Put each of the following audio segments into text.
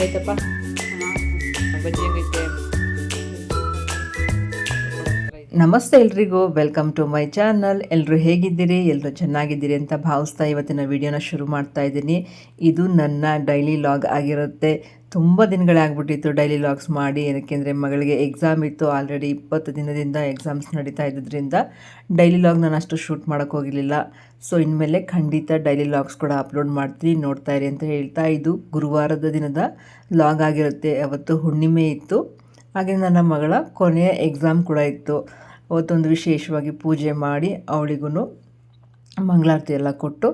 ಹೆಂಗೈತಪ್ಪ ಬಜ್ಜಿ ಹೆಂಗೈತೆ? ನಮಸ್ತೆ ಎಲ್ರಿಗೂ, ವೆಲ್ಕಮ್ ಟು ಮೈ ಚಾನಲ್. ಎಲ್ಲರೂ ಹೇಗಿದ್ದೀರಿ? ಎಲ್ಲರೂ ಚೆನ್ನಾಗಿದ್ದೀರಿ ಅಂತ ಭಾವಿಸ್ತಾ ಇವತ್ತಿನ ವಿಡಿಯೋನ ಶುರು ಮಾಡ್ತಾ ಇದ್ದೀನಿ. ಇದು ನನ್ನ ಡೈಲಿ ಲಾಗ್ ಆಗಿರುತ್ತೆ. ತುಂಬ ದಿನಗಳೇ ಆಗ್ಬಿಟ್ಟಿತ್ತು ಡೈಲಿ ಲಾಗ್ಸ್ ಮಾಡಿ. ಏನಕ್ಕೆಂದರೆ ಮಗಳಿಗೆ ಎಕ್ಸಾಮ್ ಇತ್ತು. ಆಲ್ರೆಡಿ 20 ದಿನದಿಂದ ಎಕ್ಸಾಮ್ಸ್ ನಡೀತಾ ಇದ್ದಿದ್ದರಿಂದ ಡೈಲಿ ಲಾಗ್ ನಾನು ಅಷ್ಟು ಶೂಟ್ ಮಾಡೋಕ್ಕೆ ಹೋಗಿರಲಿಲ್ಲ. ಸೊ ಇನ್ಮೇಲೆ ಖಂಡಿತ ಡೈಲಿ ಲಾಗ್ಸ್ ಕೂಡ ಅಪ್ಲೋಡ್ ಮಾಡ್ತೀನಿ, ನೋಡ್ತಾ ಇರಿ ಅಂತ ಹೇಳ್ತಾ. ಇದು ಗುರುವಾರದ ದಿನದ ಲಾಗ್ ಆಗಿರುತ್ತೆ. ಅವತ್ತು ಹುಣ್ಣಿಮೆ ಇತ್ತು, ಹಾಗೆ ನನ್ನ ಮಗಳ ಕೊನೆಯ ಎಕ್ಸಾಮ್ ಕೂಡ ಇತ್ತು. ಅವತ್ತೊಂದು ವಿಶೇಷವಾಗಿ ಪೂಜೆ ಮಾಡಿ ಅವಳಿಗೂ ಮಂಗಳಾರತಿ ಎಲ್ಲ ಕೊಟ್ಟು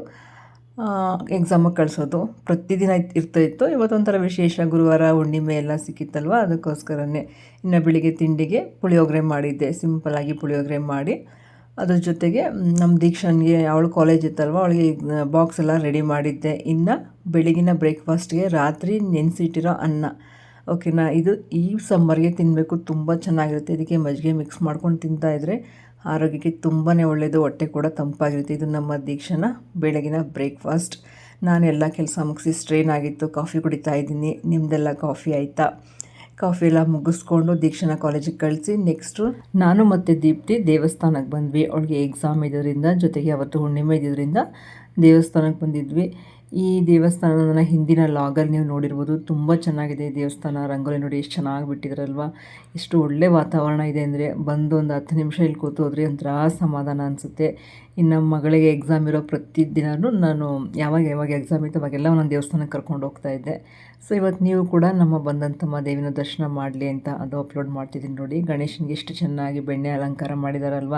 ಎಕ್ಸಾಮಿಗೆ ಕಳಿಸೋದು ಪ್ರತಿದಿನ ಇರ್ತಾಯಿತ್ತು. ಇವತ್ತೊಂಥರ ವಿಶೇಷ, ಗುರುವಾರ ಹುಣ್ಣಿಮೆ ಎಲ್ಲ ಸಿಕ್ಕಿತ್ತಲ್ವ, ಅದಕ್ಕೋಸ್ಕರನೇ. ಇನ್ನು ಬೆಳಿಗ್ಗೆ ತಿಂಡಿಗೆ ಪುಳಿಯೋಗರೆ ಮಾಡಿದ್ದೆ, ಸಿಂಪಲ್ಲಾಗಿ ಪುಳಿಯೋಗರೆ ಮಾಡಿ. ಅದ್ರ ಜೊತೆಗೆ ನಮ್ಮ ದೀಕ್ಷನ್ಗೆ ಅವಳು ಕಾಲೇಜ್ ಇತ್ತಲ್ವ, ಅವಳಿಗೆ ಬಾಕ್ಸ್ ಎಲ್ಲ ರೆಡಿ ಮಾಡಿದ್ದೆ. ಇನ್ನು ಬೆಳಗಿನ ಬ್ರೇಕ್ಫಾಸ್ಟ್ಗೆ ರಾತ್ರಿ ನೆನೆಸಿಟ್ಟಿರೋ ಅನ್ನ, ಓಕೆನಾ. ಇದು ಈ ಸಮ್ಮರ್ಗೆ ತಿನ್ನಬೇಕು, ತುಂಬ ಚೆನ್ನಾಗಿರುತ್ತೆ. ಇದಕ್ಕೆ ಮಜ್ಜಿಗೆ ಮಿಕ್ಸ್ ಮಾಡ್ಕೊಂಡು ತಿಂತಾಯಿದ್ರೆ ಆರೋಗ್ಯಕ್ಕೆ ತುಂಬಾ ಒಳ್ಳೆಯದು, ಹೊಟ್ಟೆ ಕೂಡ ತಂಪಾಗಿರುತ್ತೆ. ಇದು ನಮ್ಮ ದೀಕ್ಷನ ಬೆಳಗಿನ ಬ್ರೇಕ್ಫಾಸ್ಟ್. ನಾನು ಎಲ್ಲ ಕೆಲಸ ಮುಗಿಸಿ ಸ್ಟ್ರೈನ್ ಆಗಿತ್ತು, ಕಾಫಿ ಕುಡಿತಾ ಇದ್ದೀನಿ. ನಿಮ್ಮದೆಲ್ಲ ಕಾಫಿ ಆಯಿತಾ? ಕಾಫಿ ಎಲ್ಲ ಮುಗಿಸ್ಕೊಂಡು ದೀಕ್ಷನ ಕಾಲೇಜಿಗೆ ಕಳಿಸಿ ನೆಕ್ಸ್ಟು ನಾನು ಮತ್ತು ದೀಪ್ತಿ ದೇವಸ್ಥಾನಕ್ಕೆ ಬಂದ್ವಿ. ಅವಳಿಗೆ ಎಕ್ಸಾಮ್ ಇರೋದ್ರಿಂದ, ಜೊತೆಗೆ ಅವತ್ತು ಹುಣ್ಣಿಮೆ ಇದ್ದಿದ್ದರಿಂದ ದೇವಸ್ಥಾನಕ್ಕೆ ಬಂದಿದ್ವಿ. ಈ ದೇವಸ್ಥಾನನ ಹಿಂದಿನ ಲಾಗಲ್ಲಿ ನೀವು ನೋಡಿರ್ಬೋದು. ತುಂಬ ಚೆನ್ನಾಗಿದೆ ಈ ದೇವಸ್ಥಾನ. ರಂಗೋಲಿ ನೋಡಿ ಎಷ್ಟು ಚೆನ್ನಾಗಿ ಬಿಟ್ಟಿದ್ರಲ್ವ. ಎಷ್ಟು ಒಳ್ಳೆ ವಾತಾವರಣ ಇದೆ ಅಂದರೆ, ಬಂದು ಒಂದು 10 ನಿಮಿಷ ಇಲ್ಲಿ ಕೂತೋದ್ರೆ ಒಂಥರ ಸಮಾಧಾನ ಅನಿಸುತ್ತೆ. ಇನ್ನು ನಮ್ಮ ಮಗಳಿಗೆ ಎಕ್ಸಾಮ್ ಇರೋ ಪ್ರತಿದಿನವೂ ನಾನು ಯಾವಾಗ ಎಕ್ಸಾಮ್ ಇತ್ತು ಅವಾಗೆಲ್ಲ ಒಂದೊಂದು ದೇವಸ್ಥಾನಕ್ಕೆ ಕರ್ಕೊಂಡು ಹೋಗ್ತಾಯಿದ್ದೆ. ಸೊ ಇವತ್ತು ನೀವು ಕೂಡ ನಮ್ಮ ಬಂದಂತಮ್ಮ ದೇವಿನ ದರ್ಶನ ಮಾಡಲಿ ಅಂತ ಅದು ಅಪ್ಲೋಡ್ ಮಾಡ್ತಿದ್ದೀನಿ ನೋಡಿ. ಗಣೇಶನಿಗೆ ಎಷ್ಟು ಚೆನ್ನಾಗಿ ಬೆಣ್ಣೆ ಅಲಂಕಾರ ಮಾಡಿದಾರಲ್ವ.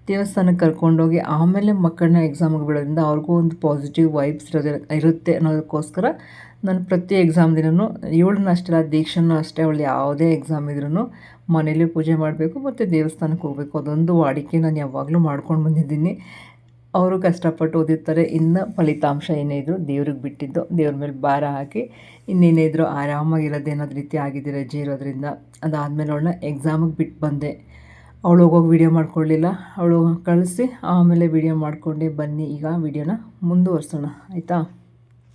ದೇವಸ್ಥಾನಕ್ಕೆ ಕರ್ಕೊಂಡೋಗಿ ಆಮೇಲೆ ಮಕ್ಕಳನ್ನ ಎಕ್ಸಾಮಿಗೆ ಬಿಡೋದ್ರಿಂದ ಅವ್ರಿಗೂ ಒಂದು ಪಾಸಿಟಿವ್ ವೈಬ್ಸ್ ಇರುತ್ತೆ ಅನ್ನೋದಕ್ಕೋಸ್ಕರ ನಾನು ಪ್ರತಿ ಎಕ್ಸಾಮ್ ದಿನವೂ ಇವಳನ್ನ ಅಷ್ಟೇ ದೀಕ್ಷನ್ನು ಅಷ್ಟೇ, ಅವಳು ಯಾವುದೇ ಎಕ್ಸಾಮ್ ಇದ್ರೂ ಮನೇಲಿ ಪೂಜೆ ಮಾಡಬೇಕು ಮತ್ತು ದೇವಸ್ಥಾನಕ್ಕೆ ಹೋಗಬೇಕು. ಅದೊಂದು ವಾಡಿಕೆ ನಾನು ಯಾವಾಗಲೂ ಮಾಡ್ಕೊಂಡು ಬಂದಿದ್ದೀನಿ. ಅವರು ಕಷ್ಟಪಟ್ಟು ಓದಿರ್ತಾರೆ. ಇನ್ನು ಫಲಿತಾಂಶ ಏನೇ ಇದ್ದರೂ ದೇವ್ರಿಗೆ ಬಿಟ್ಟಿದ್ದು, ದೇವ್ರ ಮೇಲೆ ಭಾರ ಹಾಕಿ ಇನ್ನೇನೇ ಇದ್ದರೂ ಆರಾಮಾಗಿರೋದು ಏನಾದ್ರು ರೀತಿ ಆಗಿದೆ ರಜೆ ಇರೋದ್ರಿಂದ. ಅದಾದಮೇಲೆ ಅವಳನ್ನ ಎಕ್ಸಾಮಿಗೆ ಬಿಟ್ಟು ಬಂದೆ. ಅವಳು ಹೋಗೋಗಿ ವೀಡಿಯೋ ಮಾಡ್ಕೊಳ್ಳಿಲ್ಲ, ಅವಳು ಕಳಿಸಿ ಆಮೇಲೆ ವೀಡಿಯೋ ಮಾಡ್ಕೊಂಡೆ. ಬನ್ನಿ ಈಗ ವೀಡಿಯೋನ ಮುಂದುವರ್ಸೋಣ, ಆಯಿತಾ?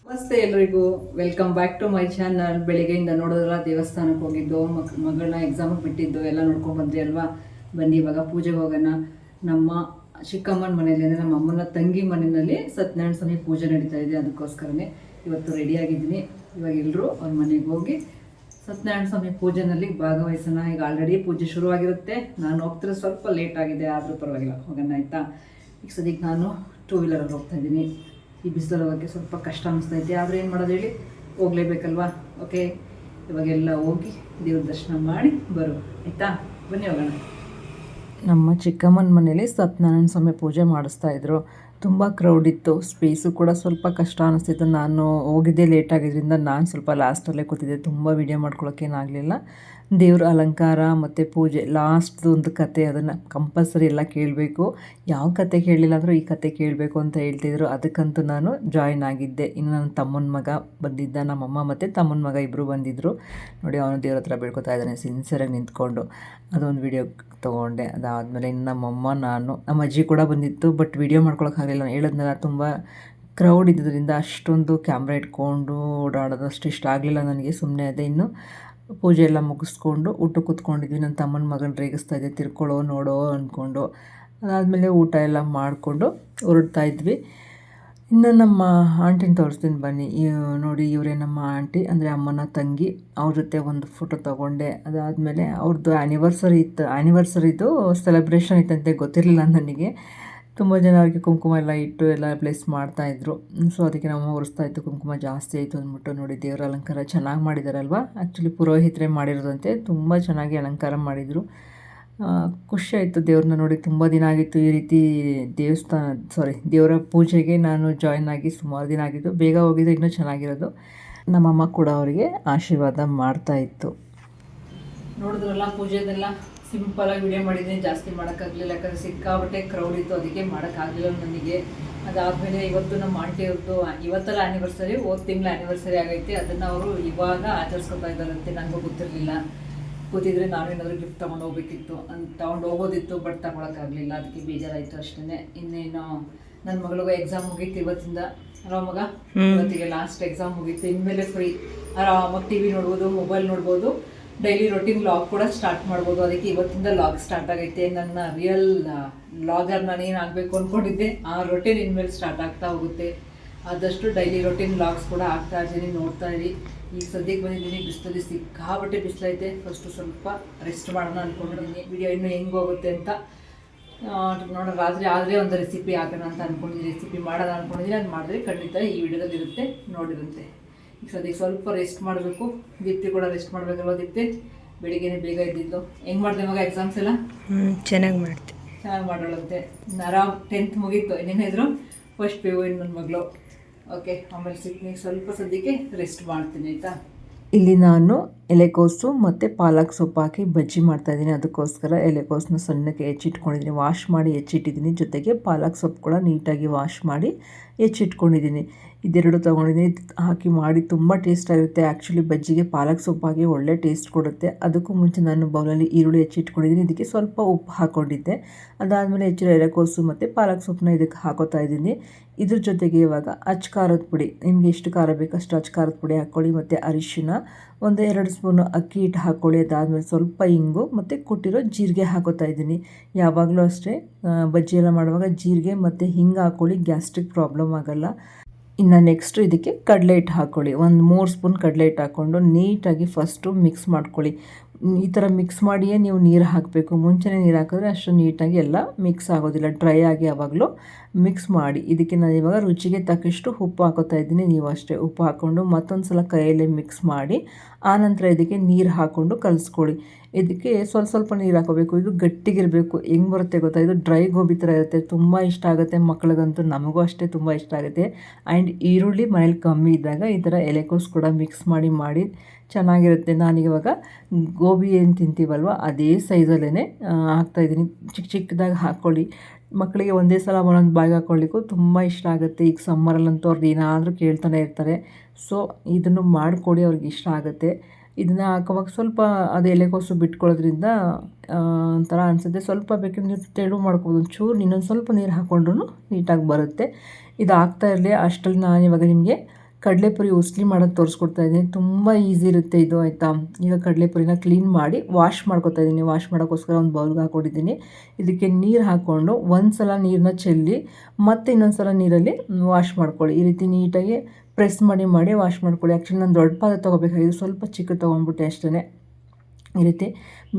ನಮಸ್ತೆ ಎಲ್ರಿಗೂ, welcome back to my channel. ಬೆಳಿಗ್ಗೆಯಿಂದ ನೋಡೋದ್ರಲ್ಲ ದೇವಸ್ಥಾನಕ್ಕೆ ಹೋಗಿದ್ದು, ಮಗಳನ್ನ ಎಕ್ಸಾಮಿಗೆ ಬಿಟ್ಟಿದ್ದು ಎಲ್ಲ ನೋಡ್ಕೊಂಡು ಬಂದ್ರಿ ಅಲ್ವಾ. ಬನ್ನಿ ಇವಾಗ ಪೂಜೆಗೆ ಹೋಗೋಣ. ನಮ್ಮ ಚಿಕ್ಕಮ್ಮನ ಮನೆಯಲ್ಲಿ, ಅಂದರೆ ನಮ್ಮ ಅಮ್ಮನ ತಂಗಿ ಮನೆಯಲ್ಲಿ ಸತ್ಯನಾರಾಯಣ ಸ್ವಾಮಿ ಪೂಜೆ ನಡೀತಾ ಇದೆ. ಅದಕ್ಕೋಸ್ಕರನೇ ಇವತ್ತು ರೆಡಿಯಾಗಿದ್ದೀನಿ. ಇವಾಗ ಎಲ್ಲರೂ ಅವ್ರ ಮನೆಗೆ ಹೋಗಿ ಸತ್ಯನಾರಾಯಣ ಸ್ವಾಮಿ ಪೂಜೆನಲ್ಲಿ ಭಾಗವಹಿಸೋಣ. ಈಗ ಆಲ್ರೆಡಿ ಪೂಜೆ ಶುರುವಾಗಿರುತ್ತೆ. ನಾನು ಹೋಗ್ತಿರೋ ಸ್ವಲ್ಪ ಲೇಟ್ ಆಗಿದೆ, ಆದರೂ ಪರವಾಗಿಲ್ಲ, ಹೋಗೋಣ ಆಯಿತಾ. ಈಗ ಸದ್ಯಕ್ಕೆ ನಾನು 2 ವೀಲರಲ್ಲಿ ಹೋಗ್ತಾಯಿದ್ದೀನಿ. ಈ ಬಿಸಿಲಲ್ಲಿ ಹೋಗೋಕ್ಕೆ ಸ್ವಲ್ಪ ಕಷ್ಟ ಅನಿಸ್ತೈತೆ, ಆದರೆ ಏನು ಮಾಡೋದು ಹೇಳಿ, ಹೋಗಲೇಬೇಕಲ್ವಾ. ಓಕೆ, ಇವಾಗೆಲ್ಲ ಹೋಗಿ ದೇವ್ರ ದರ್ಶನ ಮಾಡಿ ಬರು, ಆಯಿತಾ? ಬನ್ನಿ ಹೋಗೋಣ. ನಮ್ಮ ಚಿಕ್ಕಮ್ಮನ ಮನೇಲಿ ಸತ್ಯನಾರಾಯಣ ಸ್ವಾಮಿ ಪೂಜೆ ಮಾಡಿಸ್ತಾಯಿದ್ರು. ತುಂಬ ಕ್ರೌಡ್ ಇತ್ತು, ಸ್ಪೇಸು ಕೂಡ ಸ್ವಲ್ಪ ಕಷ್ಟ ಅನ್ನಿಸ್ತಿತ್ತು. ನಾನು ಹೋಗಿದ್ದೆ ಲೇಟ್ ಆಗಿದ್ದರಿಂದ ನಾನು ಸ್ವಲ್ಪ ಲಾಸ್ಟಲ್ಲೇ ಕೂತಿದ್ದೆ, ತುಂಬ ವೀಡಿಯೋ ಮಾಡ್ಕೊಳ್ಳೋಕ್ಕೇನಾಗಲಿಲ್ಲ. ದೇವ್ರ ಅಲಂಕಾರ ಮತ್ತು ಪೂಜೆ ಲಾಸ್ಟ್ದು ಒಂದು ಕತೆ, ಅದನ್ನು ಕಂಪಲ್ಸರಿ ಎಲ್ಲ ಕೇಳಬೇಕು. ಯಾವ ಕತೆ ಕೇಳಲಿಲ್ಲ ಅಂದರೂ ಈ ಕತೆ ಕೇಳಬೇಕು ಅಂತ ಹೇಳ್ತಿದ್ರು. ಅದಕ್ಕಂತೂ ನಾನು ಜಾಯಿನ್ ಆಗಿದ್ದೆ. ಇನ್ನು ನನ್ನ ತಮ್ಮನ ಮಗ ಬಂದಿದ್ದ, ನಮ್ಮಮ್ಮ ಮತ್ತು ತಮ್ಮನ ಮಗ ಇಬ್ಬರು ಬಂದಿದ್ದರು ನೋಡಿ. ಅವನು ದೇವ್ರ ಹತ್ರ ಬೇಡ್ಕೊತಾ ಇದ್ದಾನೆ ಸಿನ್ಸಿಯರಾಗಿ ನಿಂತ್ಕೊಂಡು. ಅದೊಂದು ವೀಡಿಯೋ ತೊಗೊಂಡೆ. ಅದಾದಮೇಲೆ ಇನ್ನು ನಮ್ಮಮ್ಮ, ನಾನು, ನಮ್ಮ ಅಜ್ಜಿ ಕೂಡ ಬಂದಿತ್ತು. ಬಟ್ ವೀಡಿಯೋ ಮಾಡ್ಕೊಳಕ್ಕಾಗಲಿಲ್ಲ, ಹೇಳಿದ್ನಲ್ಲ ತುಂಬ ಕ್ರೌಡ್ ಇದ್ದಿದ್ದರಿಂದ ಅಷ್ಟೊಂದು ಕ್ಯಾಮ್ರಾ ಇಟ್ಕೊಂಡು ಓಡಾಡೋದು ಅಷ್ಟು ಇಷ್ಟ ಆಗಲಿಲ್ಲ ನನಗೆ. ಸುಮ್ಮನೆ ಅದೇ. ಇನ್ನು ಪೂಜೆ ಎಲ್ಲ ಮುಗಿಸ್ಕೊಂಡು ಊಟಕ್ಕೆ ಕೂತ್ಕೊಂಡಿದ್ವಿ. ನನ್ನ ತಮ್ಮನ ಮಗನ ರೇಗಿಸ್ತಾ ಇದ್ದೆ, ತಿರ್ಕೊಳ್ಳೋ ನೋಡೋ ಅಂದ್ಕೊಂಡು. ಅದಾದಮೇಲೆ ಊಟ ಎಲ್ಲ ಮಾಡಿಕೊಂಡು ಹೊರಡ್ತಾ ಇದ್ವಿ. ಇನ್ನು ನಮ್ಮ ಆಂಟಿನ ತೋರಿಸ್ತೀನಿ ಬನ್ನಿ. ನೋಡಿ, ಇವರೇ ನಮ್ಮ ಆಂಟಿ, ಅಂದರೆ ಅಮ್ಮನ ತಂಗಿ. ಅವ್ರ ಜೊತೆ ಒಂದು ಫೋಟೋ ತೊಗೊಂಡೆ. ಅದಾದಮೇಲೆ ಅವ್ರದ್ದು ಆ್ಯನಿವರ್ಸರಿದು ಸೆಲೆಬ್ರೇಷನ್ ಇತ್ತಂತೆ, ಗೊತ್ತಿರಲಿಲ್ಲ ನನಗೆ. ತುಂಬ ಜನ ಅವ್ರಿಗೆ ಕುಂಕುಮ ಎಲ್ಲ ಇಟ್ಟು ಎಲ್ಲ ಬ್ಲೆಸ್ ಮಾಡ್ತಾಯಿದ್ರು. ಸೊ ಅದಕ್ಕೆ ನಮ್ಮ ಒರೆಸ್ತಾಯಿತ್ತು, ಕುಂಕುಮ ಜಾಸ್ತಿ ಆಯಿತು ಅಂದ್ಬಿಟ್ಟು. ನೋಡಿ, ದೇವರ ಅಲಂಕಾರ ಚೆನ್ನಾಗಿ ಮಾಡಿದಾರಲ್ವ. ಆ್ಯಕ್ಚುಲಿ ಪುರೋಹಿತರೇ ಮಾಡಿರೋದಂತೆ, ತುಂಬ ಚೆನ್ನಾಗಿ ಅಲಂಕಾರ ಮಾಡಿದರು. ಖುಷಿ ಆಯಿತು ದೇವ್ರನ್ನ ನೋಡಿ. ತುಂಬ ದಿನ ಆಗಿತ್ತು ಈ ರೀತಿ ದೇವರ ಪೂಜೆಗೆ ನಾನು ಜಾಯ್ನ್ ಆಗಿ ಸುಮಾರು ದಿನ ಆಗಿತ್ತು. ಬೇಗ ಹೋಗಿದ್ದು ಇನ್ನೂ ಚೆನ್ನಾಗಿರೋದು. ನಮ್ಮಮ್ಮ ಕೂಡ ಅವರಿಗೆ ಆಶೀರ್ವಾದ ಮಾಡ್ತಾಯಿತ್ತು. ನೋಡಿದ್ರಲ್ಲ, ಪೂಜೆದೆಲ್ಲ ಸಿಂಪಲಾಗಿ ವಿಡಿಯೋ ಮಾಡಿದ್ದೀನಿ, ಜಾಸ್ತಿ ಮಾಡೋಕ್ಕಾಗಲಿಲ್ಲ. ಯಾಕಂದರೆ ಸಿಕ್ಕಾಬಟ್ಟೆ ಕ್ರೌಡ್ ಇತ್ತು, ಅದಕ್ಕೆ ಮಾಡೋಕ್ಕಾಗಲಿಲ್ಲ ನನಗೆ. ಅದಾದಮೇಲೆ ಇವತ್ತು ನಮ್ಮ ಆಂಟಿಯವ್ರದ್ದು ಇವತ್ತೆಲ್ಲ ಆ್ಯನಿವರ್ಸರಿ, ಹೋದ ತಿಂಗಳ ಆ್ಯನಿವರ್ಸರಿ ಆಗೈತೆ. ಅದನ್ನು ಅವರು ಇವಾಗ ಆಚರಿಸ್ಕೊತಾ ಇದ್ದಾರಂತೆ, ನನಗೂ ಗೊತ್ತಿರಲಿಲ್ಲ. ಕೂತಿದ್ರೆ ನಾವೇನಾದರೂ ಗಿಫ್ಟ್ ತೊಗೊಂಡು ಹೋಗ್ಬೇಕಿತ್ತು, ತೊಗೊಂಡು ಹೋಗೋದಿತ್ತು. ಬಟ್ ತೊಗೊಳಕ್ಕಾಗಲಿಲ್ಲ, ಅದಕ್ಕೆ ಬೇಜಾರಾಯಿತು ಅಷ್ಟೇ. ಇನ್ನೇನು ನನ್ನ ಮಗಳಿಗೂ ಎಕ್ಸಾಮ್ ಮುಗೀತು ಇವತ್ತಿಂದ. ಮಗ ಇವತ್ತಿಗೆ ಲಾಸ್ಟ್ ಎಕ್ಸಾಮ್ ಮುಗೀತು. ಇನ್ಮೇಲೆ ಫ್ರೀ, ಆರಾಮಾಗಿ ಟಿ ವಿ ನೋಡ್ಬೋದು, ಮೊಬೈಲ್ ನೋಡ್ಬೋದು, ಡೈಲಿ ರೊಟೀನ್ ಲಾಗ್ ಕೂಡ ಸ್ಟಾರ್ಟ್ ಮಾಡ್ಬೋದು. ಅದಕ್ಕೆ ಇವತ್ತಿಂದ ಲಾಗ್ ಸ್ಟಾರ್ಟ್ ಆಗೈತೆ. ನನ್ನ ರಿಯಲ್ ಲಾಗರ್ ನಾನೇನು ಆಗಬೇಕು ಅಂದ್ಕೊಂಡಿದ್ದೆ ಆ ರೊಟೀನ್ ಇನ್ಮೇಲೆ ಸ್ಟಾರ್ಟ್ ಆಗ್ತಾ ಹೋಗುತ್ತೆ. ಆದಷ್ಟು ಡೈಲಿ ರೊಟೀನ್ ಲಾಗ್ಸ್ ಕೂಡ ಆಗ್ತಾ ಇದ್ದೀನಿ, ನೋಡ್ತಾ ಇರಿ. ಈಗ ಸದ್ಯಕ್ಕೆ ಬಂದಿದ್ದೀನಿ, ಬಿಸಿಲಲ್ಲಿ ಸಿಕ್ಕಾಬಟ್ಟೆ ಬಿಸಿಲೈತೆ. ಫಸ್ಟು ಸ್ವಲ್ಪ ರೆಸ್ಟ್ ಮಾಡೋಣ ಅಂದ್ಕೊಂಡಿದ್ದೀನಿ. ವಿಡಿಯೋ ಇನ್ನೂ ಹೆಂಗೆ ಹೋಗುತ್ತೆ ಅಂತ ನೋಡೋಣ. ರಾತ್ರಿ ಆದರೆ ಒಂದು ರೆಸಿಪಿ ಹಾಕೋಣ ಅಂತ ಅಂದ್ಕೊಂಡಿದ್ದೀನಿ, ರೆಸಿಪಿ ಮಾಡೋಣ ಅಂದ್ಕೊಂಡಿದ್ದೀನಿ. ಅದು ಮಾಡಿದ್ರೆ ಖಂಡಿತ ಈ ವಿಡಿಯೋದಲ್ಲಿ ಇರುತ್ತೆ, ನೋಡಿರುತ್ತೆ. ಈಗ ಸದ್ಯಕ್ಕೆ ಸ್ವಲ್ಪ ರೆಸ್ಟ್ ಮಾಡಬೇಕು. ದೀಪ್ತಿ ಕೂಡ ರೆಸ್ಟ್ ಮಾಡಬೇಕಲ್ವ. ದೀಪ್ತಿ ಬೆಳಿಗ್ಗೆನೇ ಬೇಗ ಇದ್ದಿದ್ದು. ಹೆಂಗೆ ಮಾಡಿದೆ ಮಗ ಎಕ್ಸಾಮ್ಸ್ ಎಲ್ಲ? ಚೆನ್ನಾಗಿ ಮಾಡ್ತೆ, ಚೆನ್ನಾಗಿ ಮಾಡೋಳಂತೆ. ಆರಾಮ್ 10th ಮುಗೀತು, ಇನ್ನೇನಿದ್ರು ಫಸ್ಟ್ ಪಿ ಯು ನನ್ನ ಮಗಳು. ಓಕೆ, ಆಮೇಲೆ ಸಿಕ್ನಿಗೆ ಸ್ವಲ್ಪ ಸದ್ಯಕ್ಕೆ ರೆಸ್ಟ್ ಮಾಡ್ತೀನಿ, ಆಯಿತಾ. ಇಲ್ಲಿ ನಾನು ಎಲೆಕೋಸು ಮತ್ತು ಪಾಲಕ್ ಸೊಪ್ಪು ಹಾಕಿ ಬಜ್ಜಿ ಮಾಡ್ತಾಯಿದ್ದೀನಿ. ಅದಕ್ಕೋಸ್ಕರ ಎಲೆಕೋಸನ್ನ ಸಣ್ಣಕ್ಕೆ ಹೆಚ್ಚಿಟ್ಕೊಂಡಿದ್ದೀನಿ, ವಾಶ್ ಮಾಡಿ ಹೆಚ್ಚಿಟ್ಟಿದ್ದೀನಿ. ಜೊತೆಗೆ ಪಾಲಕ್ ಸೊಪ್ಪು ಕೂಡ ನೀಟಾಗಿ ವಾಶ್ ಮಾಡಿ ಹೆಚ್ಚಿಟ್ಕೊಂಡಿದ್ದೀನಿ. ಇದೆರಡು ತೊಗೊಂಡಿದ್ದೀನಿ, ಹಾಕಿ ಮಾಡಿ ತುಂಬ ಟೇಸ್ಟಾಗಿರುತ್ತೆ. ಆ್ಯಕ್ಚುಲಿ ಬಜ್ಜಿಗೆ ಪಾಲಕ್ ಸೊಪ್ಪು ಹಾಕಿ ಒಳ್ಳೆ ಟೇಸ್ಟ್ ಕೊಡುತ್ತೆ. ಅದಕ್ಕೂ ಮುಂಚೆ ನಾನು ಬೌಲಲ್ಲಿ ಈರುಳ್ಳಿ ಹೆಚ್ಚಿಟ್ಕೊಂಡಿದ್ದೀನಿ, ಇದಕ್ಕೆ ಸ್ವಲ್ಪ ಉಪ್ಪು ಹಾಕ್ಕೊಂಡಿದ್ದೆ. ಅದಾದಮೇಲೆ ಹೆಚ್ಚಿರೋ ಎಲೆಕೋಸು ಮತ್ತು ಪಾಲಕ್ ಸೊಪ್ಪನ್ನ ಇದಕ್ಕೆ ಹಾಕೋತಾ ಇದ್ದೀನಿ. ಇದ್ರ ಜೊತೆಗೆ ಇವಾಗ ಅಚ್ಚ ಖಾರದ ಪುಡಿ, ನಿಮಗೆ ಎಷ್ಟು ಖಾರ ಬೇಕೋ ಅಷ್ಟು ಅಚ್ಚ ಖಾರದ ಪುಡಿ ಹಾಕ್ಕೊಳ್ಳಿ. ಮತ್ತು ಅರಿಶಿನ ಒಂದು 2 ಸ್ಪೂನು ಅಕ್ಕಿ ಹಿಟ್ಟು ಹಾಕ್ಕೊಳ್ಳಿ. ಅದಾದಮೇಲೆ ಸ್ವಲ್ಪ ಇಂಗು ಮತ್ತು ಕೊಟ್ಟಿರೋ ಜೀರಿಗೆ ಹಾಕೋತಾ ಇದ್ದೀನಿ. ಯಾವಾಗಲೂ ಅಷ್ಟೇ ಬಜ್ಜಿ ಎಲ್ಲ ಮಾಡುವಾಗ ಜೀರಿಗೆ ಮತ್ತು ಹಿಂಗೆ ಹಾಕ್ಕೊಳ್ಳಿ, ಗ್ಯಾಸ್ಟ್ರಿಕ್ ಪ್ರಾಬ್ಲಮ್ ಆಗೋಲ್ಲ. ಇನ್ನು ನೆಕ್ಸ್ಟು ಇದಕ್ಕೆ ಕಡಲೆ ಹಿಟ್ಟು ಹಾಕ್ಕೊಳ್ಳಿ. ಒಂದು 3 ಸ್ಪೂನ್ ಕಡಲೆ ಹಿಟ್ಟು ಹಾಕ್ಕೊಂಡು ನೀಟಾಗಿ ಫಸ್ಟು ಮಿಕ್ಸ್ ಮಾಡ್ಕೊಳ್ಳಿ. ಈ ಥರ ಮಿಕ್ಸ್ ಮಾಡಿಯೇ ನೀವು ನೀರು ಹಾಕಬೇಕು. ಮುಂಚೆನೇ ನೀರು ಹಾಕಿದ್ರೆ ಅಷ್ಟು ನೀಟಾಗಿ ಎಲ್ಲ ಮಿಕ್ಸ್ ಆಗೋದಿಲ್ಲ, ಡ್ರೈ ಆಗಿ ಯಾವಾಗಲೂ ಮಿಕ್ಸ್ ಮಾಡಿ. ಇದಕ್ಕೆ ನಾನು ಇವಾಗ ರುಚಿಗೆ ತಕ್ಕಷ್ಟು ಉಪ್ಪು ಹಾಕೋತಾ ಇದ್ದೀನಿ. ನೀವು ಅಷ್ಟೇ ಉಪ್ಪು ಹಾಕ್ಕೊಂಡು ಮತ್ತೊಂದು ಸಲ ಕೈಯಲ್ಲೇ ಮಿಕ್ಸ್ ಮಾಡಿ ಆನಂತರ ಇದಕ್ಕೆ ನೀರು ಹಾಕ್ಕೊಂಡು ಕಲಿಸ್ಕೊಳ್ಳಿ. ಇದಕ್ಕೆ ಸ್ವಲ್ಪ ನೀರು ಹಾಕೋಬೇಕು. ಇದು ಗಟ್ಟಿಗಿರಬೇಕು. ಹೆಂಗೆ ಬರುತ್ತೆ ಗೊತ್ತಾ, ಇದು ಡ್ರೈ ಗೋಬಿ ಥರ ಇರುತ್ತೆ. ತುಂಬ ಇಷ್ಟ ಆಗುತ್ತೆ ಮಕ್ಳಿಗಂತೂ, ನಮಗೂ ಅಷ್ಟೇ ತುಂಬ ಇಷ್ಟ ಆಗುತ್ತೆ. ಆ್ಯಂಡ್ ಈರುಳ್ಳಿ ಮನೇಲಿ ಕಮ್ಮಿ ಇದ್ದಾಗ ಈ ಥರ ಎಲೆಕೋಸು ಕೂಡ ಮಿಕ್ಸ್ ಮಾಡಿ ಚೆನ್ನಾಗಿರುತ್ತೆ. ನಾನಿವಾಗ ಗೋಬಿ ಏನು ತಿಂತೀವಲ್ವ ಅದೇ ಸೈಜಲ್ಲೇ ಹಾಕ್ತಾಯಿದ್ದೀನಿ. ಚಿಕ್ಕದಾಗಿ ಹಾಕ್ಕೊಳ್ಳಿ. ಮಕ್ಕಳಿಗೆ ಒಂದೇ ಸಲ ಒಂದೊಂದು ಬಾಯಿಗೆ ಹಾಕ್ಕೊಳ್ಳಿಕ್ಕೂ ತುಂಬ ಇಷ್ಟ ಆಗುತ್ತೆ. ಈಗ ಸಮ್ಮರಲ್ಲಂತೂ ಅವ್ರದ್ದು ಏನಾದರೂ ಕೇಳ್ತಾನೆ ಇರ್ತಾರೆ. ಸೊ ಇದನ್ನು ಮಾಡಿಕೊಡಿ, ಅವ್ರಿಗೆ ಇಷ್ಟ ಆಗುತ್ತೆ. ಇದನ್ನು ಹಾಕೋವಾಗ ಸ್ವಲ್ಪ ಅದು ಎಲೆಕೋಸು ಬಿಟ್ಕೊಳ್ಳೋದ್ರಿಂದ ಒಂಥರ ಅನಿಸುತ್ತೆ. ಸ್ವಲ್ಪ ಬೇಕಿದ್ರೆ ನೀವು ತೆಳು ಮಾಡ್ಕೋಬೋದು, ಒಂಚೂರು ಇನ್ನೊಂದು ಸ್ವಲ್ಪ ನೀರು ಹಾಕ್ಕೊಂಡ್ರೂ ನೀಟಾಗಿ ಬರುತ್ತೆ. ಇದು ಆಗ್ತಾ ಇರಲಿ ಅಷ್ಟರಲ್ಲಿ ನಾನು ಇವಾಗ ನಿಮಗೆ ಕಡಲೆಪುರಿ ಉಸ್ಲಿ ಮಾಡೋದು ತೋರಿಸ್ಕೊಡ್ತಾ ಇದ್ದೀನಿ. ತುಂಬ ಈಸಿ ಇರುತ್ತೆ ಇದು, ಆಯಿತಾ. ಈಗ ಕಡಲೆಪುರಿನ ಕ್ಲೀನ್ ಮಾಡಿ ವಾಶ್ ಮಾಡ್ಕೊತಾ ಇದ್ದೀನಿ. ವಾಶ್ ಮಾಡೋಕ್ಕೋಸ್ಕರ ಒಂದು ಬೌಲ್ಗೆ ಹಾಕ್ಕೊಂಡಿದ್ದೀನಿ. ಇದಕ್ಕೆ ನೀರು ಹಾಕ್ಕೊಂಡು ಒಂದು ಸಲ ನೀರನ್ನ ಚೆಲ್ಲಿ ಮತ್ತು ಇನ್ನೊಂದು ಸಲ ನೀರಲ್ಲಿ ವಾಶ್ ಮಾಡ್ಕೊಳ್ಳಿ. ಈ ರೀತಿ ನೀಟಾಗಿ ಪ್ರೆಸ್ ಮಾಡಿ ವಾಶ್ ಮಾಡ್ಕೊಳ್ಳಿ. ಆ್ಯಕ್ಚುಲಿ ನಾನು ದೊಡ್ಡ ಪಾತ್ರೆ ತೊಗೋಬೇಕಾಗಿದೆ, ಸ್ವಲ್ಪ ಚಿಕ್ಕ ತೊಗೊಂಡ್ಬಿಟ್ಟೆ ಅಷ್ಟೇ. ಈ ರೀತಿ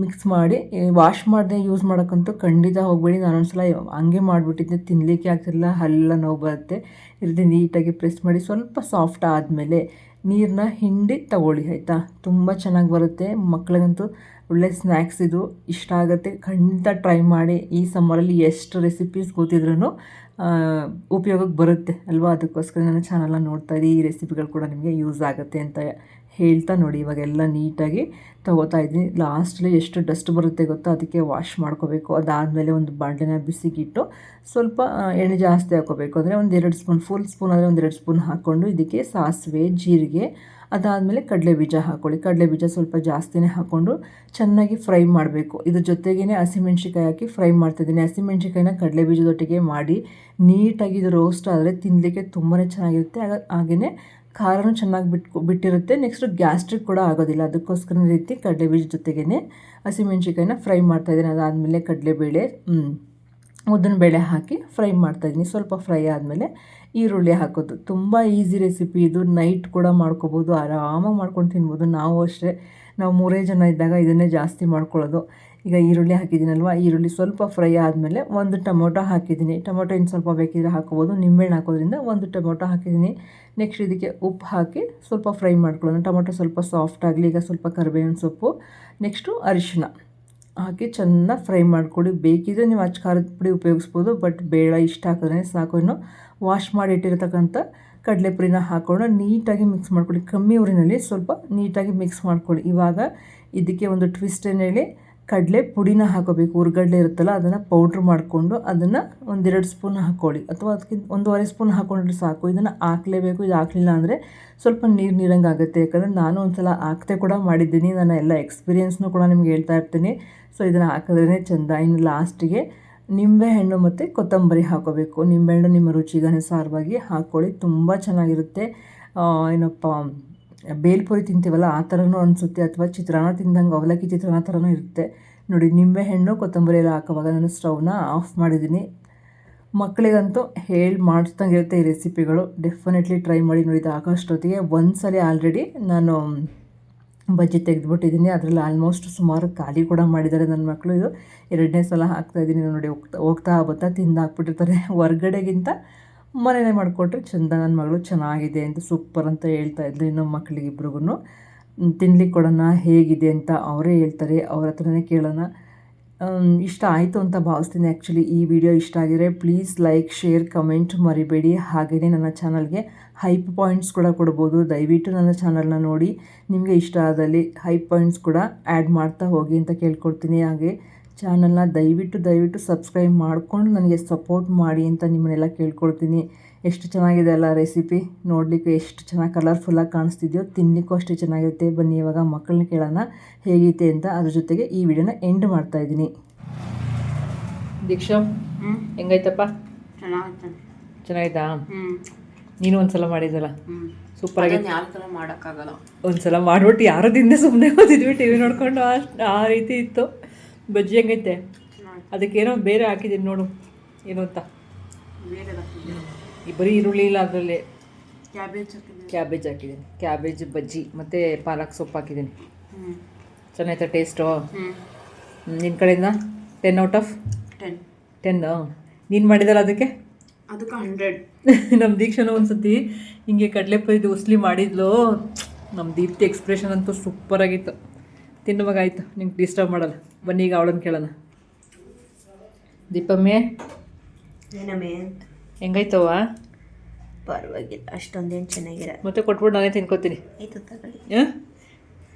ಮಿಕ್ಸ್ ಮಾಡಿ ವಾಶ್ ಮಾಡದೆ ಯೂಸ್ ಮಾಡೋಕ್ಕಂತೂ ಖಂಡಿತ ಹೋಗಬೇಡಿ. ನಾನೊಂದ್ಸಲ ಹಂಗೆ ಮಾಡಿಬಿಟ್ಟಿದ್ದೆ, ತಿನ್ನಲಿಕ್ಕೆ ಆಗ್ತಿರಲಿಲ್ಲ, ಹಲ್ಲೆಲ್ಲ ನೋವು ಬರುತ್ತೆ. ಈ ರೀತಿ ನೀಟಾಗಿ ಪ್ರೆಸ್ ಮಾಡಿ ಸ್ವಲ್ಪ ಸಾಫ್ಟ್ ಆದಮೇಲೆ ನೀರನ್ನ ಹಿಂಡಿ ತಗೊಳ್ಳಿ, ಆಯಿತಾ. ತುಂಬ ಚೆನ್ನಾಗಿ ಬರುತ್ತೆ. ಮಕ್ಳಿಗಂತೂ ಒಳ್ಳೆ ಸ್ನ್ಯಾಕ್ಸ್ ಇದು, ಇಷ್ಟ ಆಗುತ್ತೆ. ಖಂಡಿತ ಟ್ರೈ ಮಾಡಿ. ಈ ಸಮ್ಮರಲ್ಲಿ ಎಷ್ಟು ರೆಸಿಪೀಸ್ ಗೊತ್ತಿದ್ರೂ ಉಪಯೋಗಕ್ಕೆ ಬರುತ್ತೆ ಅಲ್ವಾ. ಅದಕ್ಕೋಸ್ಕರ ನನ್ನ ಚಾನಲ್ನ ನೋಡ್ತಾ ಇದ್ದೀನಿ. ಈ ರೆಸಿಪಿಗಳು ಕೂಡ ನಿಮಗೆ ಯೂಸ್ ಆಗುತ್ತೆ ಅಂತ ಹೇಳ್ತಾ ನೋಡಿ ಇವಾಗೆಲ್ಲ ನೀಟಾಗಿ ತೊಗೋತಾ ಇದ್ದೀನಿ. ಲಾಸ್ಟಲ್ಲಿ ಎಷ್ಟು ಡಸ್ಟ್ ಬರುತ್ತೆ ಗೊತ್ತಾ, ಅದಕ್ಕೆ ವಾಶ್ ಮಾಡ್ಕೋಬೇಕು. ಅದಾದಮೇಲೆ ಒಂದು ಬಾಣಲೆನ ಬಿಸಿಗಿಟ್ಟು ಸ್ವಲ್ಪ ಎಣ್ಣೆ ಜಾಸ್ತಿ ಹಾಕ್ಕೋಬೇಕು. ಅಂದರೆ ಒಂದು 2 ಸ್ಪೂನ್, ಫುಲ್ ಸ್ಪೂನ್ ಆದರೆ ಒಂದು 2 ಸ್ಪೂನ್ ಹಾಕ್ಕೊಂಡು ಇದಕ್ಕೆ ಸಾಸಿವೆ, ಜೀರಿಗೆ, ಅದಾದಮೇಲೆ ಕಡಲೆಬೀಜ ಹಾಕ್ಕೊಳ್ಳಿ. ಕಡಲೆಬೀಜ ಸ್ವಲ್ಪ ಜಾಸ್ತಿನೇ ಹಾಕ್ಕೊಂಡು ಚೆನ್ನಾಗಿ ಫ್ರೈ ಮಾಡಬೇಕು. ಇದ್ರ ಜೊತೆಗೇ ಹಸಿಮೆಣ್ಸಿಕಾಯಿ ಹಾಕಿ ಫ್ರೈ ಮಾಡ್ತಾಯಿದ್ದೀನಿ. ಹಸಿಮೆಣ್ಸಿಕಾಯಿನ ಕಡಲೆಬೀಜದೊಟ್ಟಿಗೆ ಮಾಡಿ ನೀಟಾಗಿ ಇದು ರೋಸ್ಟ್ ಆದರೆ ತಿನ್ನಲಿಕ್ಕೆ ತುಂಬಾ ಚೆನ್ನಾಗಿರುತ್ತೆ. ಹಾಗೆಯೇ ಖಾರನೂ ಚೆನ್ನಾಗಿ ಬಿಟ್ಟಿರುತ್ತೆ. ನೆಕ್ಸ್ಟು ಗ್ಯಾಸ್ಟ್ರಿಕ್ ಕೂಡ ಆಗೋದಿಲ್ಲ. ಅದಕ್ಕೋಸ್ಕರ ಈ ರೀತಿ ಕಡಲೆಬೀಜ ಜೊತೆಗೇ ಹಸಿಮೆಣ್ಸಿಕಾಯಿನ ಫ್ರೈ ಮಾಡ್ತಾಯಿದ್ದೀನಿ. ಅದಾದಮೇಲೆ ಕಡಲೆಬೇಳೆ, ಉದ್ದಿನಬೇಳೆ ಹಾಕಿ ಫ್ರೈ ಮಾಡ್ತಾಯಿದ್ದೀನಿ. ಸ್ವಲ್ಪ ಫ್ರೈ ಆದಮೇಲೆ ಈರುಳ್ಳಿ ಹಾಕೋದು. ತುಂಬ ಈಸಿ ರೆಸಿಪಿ ಇದು, ನೈಟ್ ಕೂಡ ಮಾಡ್ಕೋಬೋದು, ಆರಾಮಾಗಿ ಮಾಡ್ಕೊಂಡು ತಿನ್ಬೋದು. ನಾವು ಅಷ್ಟೇ, ನಾವು 3 ಜನ ಇದ್ದಾಗ ಇದನ್ನೇ ಜಾಸ್ತಿ ಮಾಡ್ಕೊಳ್ಳೋದು. ಈಗ ಈರುಳ್ಳಿ ಹಾಕಿದ್ದೀನಲ್ವ, ಈರುಳ್ಳಿ ಸ್ವಲ್ಪ ಫ್ರೈ ಆದಮೇಲೆ ಒಂದು ಟೊಮೊಟೊ ಹಾಕಿದ್ದೀನಿ. ಟೊಮೊಟೊ ಇನ್ನು ಸ್ವಲ್ಪ ಬೇಕಿದ್ರೆ ಹಾಕೋಬೋದು, ನಿಂಬೆಹಣ್ಣು ಹಾಕೋದ್ರಿಂದ ಒಂದು ಟೊಮೊಟೊ ಹಾಕಿದ್ದೀನಿ. ನೆಕ್ಸ್ಟ್ ಇದಕ್ಕೆ ಉಪ್ಪು ಹಾಕಿ ಸ್ವಲ್ಪ ಫ್ರೈ ಮಾಡ್ಕೊಳ್ಳೋಣ. ಟೊಮೊಟೊ ಸ್ವಲ್ಪ ಸಾಫ್ಟ್ ಆಗಲಿ. ಈಗ ಸ್ವಲ್ಪ ಕರಿಬೇವಿನ ಸೊಪ್ಪು, ನೆಕ್ಸ್ಟು ಅರಿಶಿನ ಹಾಕಿ ಚೆನ್ನಾಗಿ ಫ್ರೈ ಮಾಡ್ಕೊಳ್ಳಿ. ಬೇಕಿದ್ರೆ ನೀವು ಅಚ್ಚ ಖಾರದ ಪುಡಿ ಉಪಯೋಗಿಸ್ಬೋದು, ಬಟ್ ಬೇಡ, ಇಷ್ಟ ಹಾಕಿದ್ರೆ ಸಾಕು. ಇನ್ನು ವಾಶ್ ಮಾಡಿ ಇಟ್ಟಿರ್ತಕ್ಕಂಥ ಕಡಲೆಪುರಿನ ಹಾಕ್ಕೊಂಡು ನೀಟಾಗಿ ಮಿಕ್ಸ್ ಮಾಡ್ಕೊಳ್ಳಿ. ಕಮ್ಮಿ ಊರಿನಲ್ಲಿ ಸ್ವಲ್ಪ ನೀಟಾಗಿ ಮಿಕ್ಸ್ ಮಾಡ್ಕೊಳ್ಳಿ. ಇವಾಗ ಇದಕ್ಕೆ ಒಂದು ಟ್ವಿಸ್ಟ್ ಏನು ಹೇಳಿ, ಕಡಲೆ ಪುಡಿನ ಹಾಕೋಬೇಕು. ಹುರ್ಗಡ್ಲೆ ಇರುತ್ತಲ್ಲ ಅದನ್ನು ಪೌಡ್ರ್ ಮಾಡಿಕೊಂಡು ಅದನ್ನು 1-2 ಸ್ಪೂನ್ ಹಾಕ್ಕೊಳ್ಳಿ, ಅಥವಾ ಅದಕ್ಕಿಂತ 1.5 ಸ್ಪೂನ್ ಹಾಕ್ಕೊಂಡ್ರೆ ಸಾಕು. ಇದನ್ನು ಹಾಕಲೇಬೇಕು. ಇದು ಹಾಕಲಿಲ್ಲ ಅಂದರೆ ಸ್ವಲ್ಪ ನೀರಂಗೆ ಆಗುತ್ತೆ. ಯಾಕಂದರೆ ನಾನು ಒಂದು ಸಲ ಹಾಕ್ತೆ ಕೂಡ ಮಾಡಿದ್ದೀನಿ. ನನ್ನ ಎಲ್ಲ ಎಕ್ಸ್ಪೀರಿಯೆನ್ಸ್ನೂ ಕೂಡ ನಿಮ್ಗೆ ಹೇಳ್ತಾ ಇರ್ತೀನಿ. ಸೊ ಇದನ್ನು ಹಾಕಿದ್ರೇ ಚೆಂದ. ಇನ್ನು ಲಾಸ್ಟಿಗೆ ನಿಂಬೆಹಣ್ಣು ಮತ್ತು ಕೊತ್ತಂಬರಿ ಹಾಕೋಬೇಕು. ನಿಂಬೆಹಣ್ಣು ನಿಮ್ಮ ರುಚಿಗೆ ಅನುಸಾರವಾಗಿ ಹಾಕ್ಕೊಳ್ಳಿ, ತುಂಬ ಚೆನ್ನಾಗಿರುತ್ತೆ. ಏನಪ್ಪ ಬೇಲ್ಪುರಿ ತಿಂತೀವಲ್ಲ ಆ ಥರನೂ ಅನಿಸುತ್ತೆ, ಅಥವಾ ಚಿತ್ರಾನ್ನ ತಿಂದಂಗೆ ಅವಲಕ್ಕಿ ಚಿತ್ರಾನ್ನ ಥರನೂ ಇರುತ್ತೆ ನೋಡಿ. ನಿಂಬೆಹಣ್ಣು ಕೊತ್ತಂಬರಿ ಎಲ್ಲ ಹಾಕೋವಾಗ ನಾನು ಸ್ಟವ್ನ ಆಫ್ ಮಾಡಿದ್ದೀನಿ. ಮಕ್ಕಳಿಗಂತೂ ಮಾಡಿಸ್ದಂಗಿರುತ್ತೆ ಈ ರೆಸಿಪಿಗಳು. ಡೆಫಿನೆಟ್ಲಿ ಟ್ರೈ ಮಾಡಿ ನೋಡಿ. ಆಗೋಷ್ಟೊತ್ತಿಗೆ ಒಂದು ಸಲ ಆಲ್ರೆಡಿ ನಾನು ಬಜ್ಜಿ ತೆಗೆದುಬಿಟ್ಟಿದ್ದೀನಿ. ಅದರಲ್ಲಿ ಆಲ್ಮೋಸ್ಟ್ ಸುಮಾರು ಖಾಲಿ ಕೂಡ ಮಾಡಿದ್ದಾರೆ ನನ್ನ ಮಕ್ಕಳು. ಇದು 2ನೇ ಸಲ ಹಾಕ್ತಾಯಿದ್ದೀನಿ ನೋಡಿ. ಹೋಗ್ತಾ ಬರ್ತಾ ತಿಂದಾಕ್ಬಿಟ್ಟಿರ್ತಾರೆ. ಹೊರ್ಗಡೆಗಿಂತ ಮನೆಯೇ ಮಾಡಿಕೊಟ್ರೆ ಚೆಂದ. ನನ್ನ ಮಗಳು ಚೆನ್ನಾಗಿದೆ ಅಂತ ಸೂಪರ್ ಅಂತ ಹೇಳ್ತಾಯಿದ್ಲು. ಇನ್ನೊಬ್ಬ ಮಕ್ಕಳಿಗಿಬ್ರಿಗೂ ತಿನ್ಲಿಕ್ಕೆ ಕೊಡೋಣ ಹೇಗಿದೆ ಅಂತ ಅವರೇ ಹೇಳ್ತಾರೆ. ಅವ್ರ ಹತ್ರನೇ ಕೇಳೋಣ. ಇಷ್ಟ ಆಯಿತು ಅಂತ ಭಾವಿಸ್ತೀನಿ. ಆ್ಯಕ್ಚುಲಿ ಈ ವಿಡಿಯೋ ಇಷ್ಟ ಆಗಿದ್ರೆ ಪ್ಲೀಸ್ ಲೈಕ್, ಶೇರ್, ಕಮೆಂಟ್ ಮರಿಬೇಡಿ. ಹಾಗೆಯೇ ನನ್ನ ಚಾನಲ್ಗೆ ಹೈಪ್ ಪಾಯಿಂಟ್ಸ್ ಕೂಡ ಕೊಡ್ಬೋದು. ದಯವಿಟ್ಟು ನನ್ನ ಚಾನಲ್ನ ನೋಡಿ ನಿಮಗೆ ಇಷ್ಟ ಆದಲ್ಲಿ ಹೈಪ್ ಪಾಯಿಂಟ್ಸ್ ಕೂಡ ಆ್ಯಡ್ ಮಾಡ್ತಾ ಹೋಗಿ ಅಂತ ಕೇಳ್ಕೊಡ್ತೀನಿ. ಹಾಗೆ ಚಾನಲ್ನ ದಯವಿಟ್ಟು ಸಬ್ಸ್ಕ್ರೈಬ್ ಮಾಡಿಕೊಂಡು ನನಗೆ ಸಪೋರ್ಟ್ ಮಾಡಿ ಅಂತ ನಿಮ್ಮನ್ನೆಲ್ಲ ಕೇಳ್ಕೊಳ್ತೀನಿ. ಎಷ್ಟು ಚೆನ್ನಾಗಿದೆ ಅಲ್ಲ ರೆಸಿಪಿ, ನೋಡಲಿಕ್ಕೆ ಎಷ್ಟು ಚೆನ್ನಾಗಿ ಕಲರ್ಫುಲ್ಲಾಗಿ ಕಾಣಿಸ್ತಿದೆಯೋ, ತಿನ್ನಲಿಕ್ಕೂ ಅಷ್ಟೇ ಚೆನ್ನಾಗಿರುತ್ತೆ. ಬನ್ನಿ ಇವಾಗ ಮಕ್ಕಳನ್ನ ಕೇಳೋಣ ಹೇಗಿದೆ ಅಂತ. ಅದ್ರ ಜೊತೆಗೆ ಈ ವಿಡಿಯೋನ ಎಂಡ್ ಮಾಡ್ತಾಯಿದ್ದೀನಿ. ದೀಕ್ಷಾ ಹೆಂಗಾಯ್ತಪ್ಪ? ಚೆನ್ನಾಗಿತ್ತಾ? ನೀನು ಒಂದ್ಸಲ ಮಾಡಿದ್ದಲ್ಲ ಸೂಪರ್ ಆಗಿ. ಮಾಡೋಕ್ಕಾಗಲ್ಲ, ಒಂದ್ಸಲ ಮಾಡ್ಬಿಟ್ಟು ಯಾರೋ ದಿನ ಸುಮ್ಮನೆ ಓದಿದ್ವಿ ಟಿ ವಿ ನೋಡ್ಕೊಂಡು. ಆ ರೀತಿ ಇತ್ತು. ಬಜ್ಜಿ ಹೆಂಗೈತೆ? ಅದಕ್ಕೇನೋ ಬೇರೆ ಹಾಕಿದ್ದೀನಿ ನೋಡು, ಏನು ಅಂತ. ಬರೀ ಈರುಳ್ಳಿ ಇಲ್ಲ, ಅದರಲ್ಲಿ ಕ್ಯಾಬೇಜ್ ಹಾಕಿದ್ದೀನಿ. ಕ್ಯಾಬೇಜ್ ಬಜ್ಜಿ ಮತ್ತು ಪಾಲಕ್ ಸೊಪ್ಪು ಹಾಕಿದ್ದೀನಿ. ಚೆನ್ನಾಯ್ತಾ ಟೇಸ್ಟು? ನಿನ್ನ ಕಡೆಯಿಂದ 10 ಔಟ್ ಆಫ್ 10? ನೀನು ಮಾಡಿದಲ್ಲ ಅದಕ್ಕೆ 100. ನಮ್ಮ ದೀಕ್ಷಾನ ಒಂದ್ಸತಿ ಹಿಂಗೆ ಕಡಲೆಪುರಿದು ಉಸ್ಲಿ ಮಾಡಿದ್ಲು. ನಮ್ಮ ದೀಪ್ತಿ ಎಕ್ಸ್ಪ್ರೆಷನ್ ಅಂತೂ ಸೂಪರಾಗಿತ್ತು. ತಿನ್ನುವಾಗಾಯಿತು, ನಿಂಗೆ ಡಿಸ್ಟರ್ಬ್ ಮಾಡಲ್ಲ. ಬನ್ನಿ ಈಗ ಅವಳನ್ನು ಕೇಳೋಣ. ದೀಪಮ್ಮೆ ಹೆಂಗಾಯ್ತವ? ಪರವಾಗಿಲ್ಲ, ಅಷ್ಟೊಂದೇನು ಚೆನ್ನಾಗಿರ. ಮತ್ತೆ ಕೊಟ್ಬಿಟ್ಟು ನಾನೇ ತಿನ್ಕೋತೀನಿ. ಆಯ್ತು ತಗೊಳ್ಳಿ.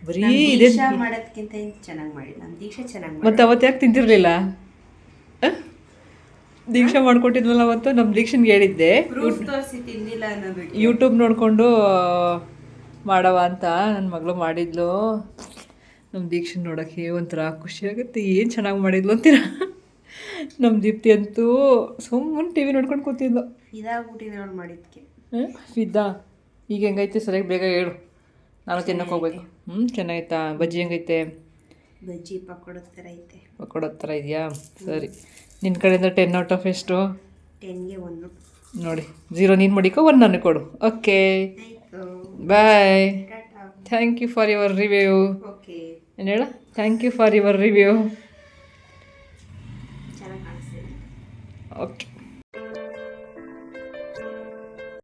ಬರೀ ಇದೆ ಮಾಡೋದಕ್ಕಿಂತ ಚೆನ್ನಾಗಿ ಮಾಡಿ. ನಮ್ಮ ದೀಕ್ಷಾ ಚೆನ್ನಾಗಿ ಮತ್ತೆ ಅವತ್ತು ಯಾಕೆ ತಿಂತಿರ್ಲಿಲ್ಲ? ದೀಕ್ಷಾ ಮಾಡ್ಕೊಟ್ಟಿದ್ವಲ್ಲ ಅವತ್ತು. ನಮ್ಮ ದೀಕ್ಷನ್ಗೆ ಹೇಳಿದ್ದೆ ತಿಂದಿಲ್ಲ ಅನ್ನೋದು. ಯೂಟ್ಯೂಬ್ ನೋಡಿಕೊಂಡು ಮಾಡವ ಅಂತ ನನ್ನ ಮಗಳು ಮಾಡಿದ್ಲು. ನಮ್ಮ ದೀಕ್ಷನ್ ನೋಡೋಕ್ಕೆ ಒಂಥರ ಖುಷಿಯಾಗುತ್ತೆ. ಏನು ಚೆನ್ನಾಗಿ ಮಾಡಿದ್ಲು ಅಂತೀರ. ನಮ್ಮ ದೀಪ್ತಿ ಅಂತೂ ಸುಮ್ಮನೆ ಟಿ ವಿ ನೋಡ್ಕೊಂಡು ಕೂತಿದ್ಲು. ಇದಾಗ್ಬಿಟ್ಟಿದೆ ನೋಡಿ ಮಾಡಿದ್ದಕ್ಕೆ. ಫಿದ್ದಾ ಈಗ ಹೆಂಗೈತೆ? ಸರಿಯಾಗಿ ಬೇಗ ಹೇಳು, ನಾನು ತಿನ್ನೋಕೆ ಹೋಗ್ಬೇಕು. ಚೆನ್ನಾಯ್ತಾ? ಬಜ್ಜಿ ಹೆಂಗೈತೆ? ಬಜ್ಜಿ ಪಕೋಡದ ಥರ ಐತೆ. ಪಕೋಡದ ಥರ ಇದೆಯಾ? ಸರಿ. ನಿನ್ನ ಕಡೆಯಿಂದ 10 ಔಟ್ ಆಫ್ ಎಷ್ಟು? 10ಗೆ 1 ನೋಡಿ. 0 ನೀನು ಮಡಿಕೋ, 1 ನನಗೆ ಕೊಡು. Okay, bye. Thank you for your review. Okay, ಏನು ಹೇಳ? Thank you for your review. ಚೆನ್ನಾಗಿ ಕಾಣಿಸ್ತಿದೆ. ಓಕೆ.